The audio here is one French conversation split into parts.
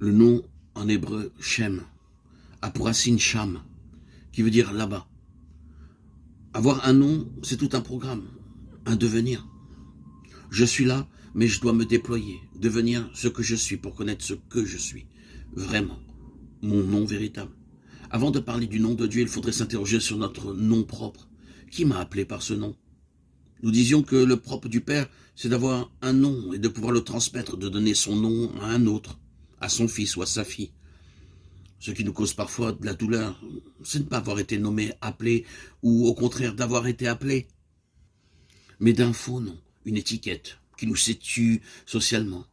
Le nom en hébreu Shem a pour racine Sham, qui veut dire là-bas. Avoir un nom, c'est tout un programme, un devenir. Je suis là, mais je dois me déployer, devenir ce que je suis pour connaître ce que je suis, vraiment, mon nom véritable. Avant de parler du nom de Dieu, il faudrait s'interroger sur notre nom propre. Qui m'a appelé par ce nom? Nous disions que le propre du Père, c'est d'avoir un nom et de pouvoir le transmettre, de donner son nom à un autre, à son fils ou à sa fille. Ce qui nous cause parfois de la douleur, c'est de ne pas avoir été nommé, appelé, ou au contraire d'avoir été appelé, mais d'un faux nom, une étiquette qui nous situe socialement,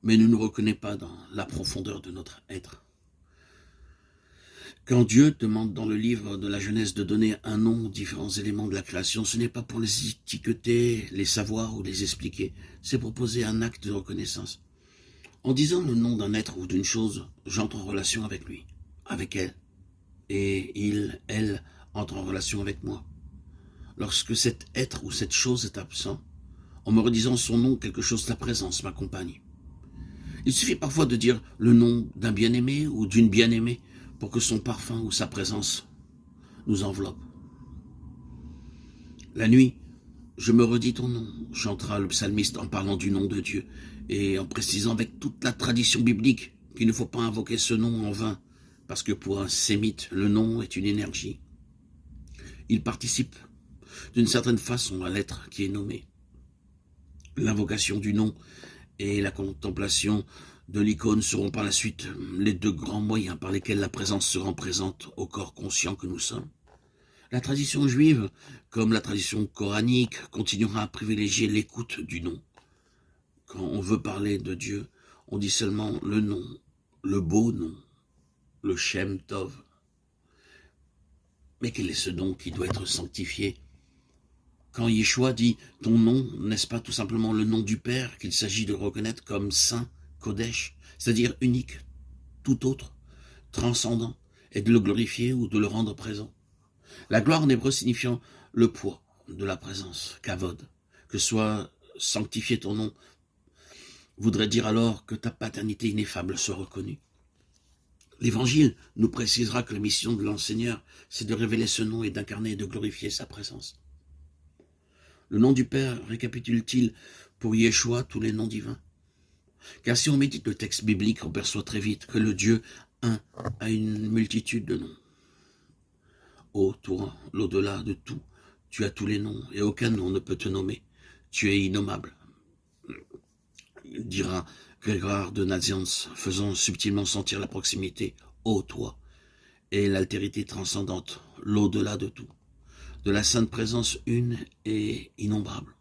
mais ne nous reconnaît pas dans la profondeur de notre être. Quand Dieu demande dans le livre de la Genèse de donner un nom aux différents éléments de la création, ce n'est pas pour les étiqueter, les savoir ou les expliquer, c'est pour poser un acte de reconnaissance. En disant le nom d'un être ou d'une chose, j'entre en relation avec lui, avec elle, et il, elle, entre en relation avec moi. Lorsque cet être ou cette chose est absent, en me redisant son nom, quelque chose de la présence m'accompagne. Il suffit parfois de dire le nom d'un bien-aimé ou d'une bien-aimée pour que son parfum ou sa présence nous enveloppe. La nuit, je me redis ton nom, chantera le psalmiste en parlant du nom de Dieu et en précisant avec toute la tradition biblique qu'il ne faut pas invoquer ce nom en vain, parce que pour un sémite, le nom est une énergie. Il participe d'une certaine façon à l'être qui est nommé. L'invocation du nom et la contemplation de l'icône seront par la suite les deux grands moyens par lesquels la présence se rend présente au corps conscient que nous sommes. La tradition juive, comme la tradition coranique, continuera à privilégier l'écoute du nom. Quand on veut parler de Dieu, on dit seulement le nom, le beau nom, le Shem Tov. Mais quel est ce nom qui doit être sanctifié? Quand Yeshua dit « ton nom », n'est-ce pas tout simplement le nom du Père qu'il s'agit de reconnaître comme saint, Kodesh, c'est-à-dire unique, tout autre, transcendant, et de le glorifier ou de le rendre présent? La gloire en hébreu signifiant le poids de la présence, kavod, que soit sanctifié ton nom, voudrait dire alors que ta paternité ineffable soit reconnue. L'Évangile nous précisera que la mission de l'enseigneur, c'est de révéler ce nom et d'incarner et de glorifier sa présence. Le nom du Père récapitule-t-il pour Yeshua tous les noms divins? Car si on médite le texte biblique, on perçoit très vite que le Dieu un a une multitude de noms. Ô toi, l'au-delà de tout, tu as tous les noms, et aucun nom ne peut te nommer. Tu es innommable, dira Grégoire de Nazianz, faisant subtilement sentir la proximité, ô toi, et l'altérité transcendante, l'au-delà de tout, de la sainte présence une et innombrable.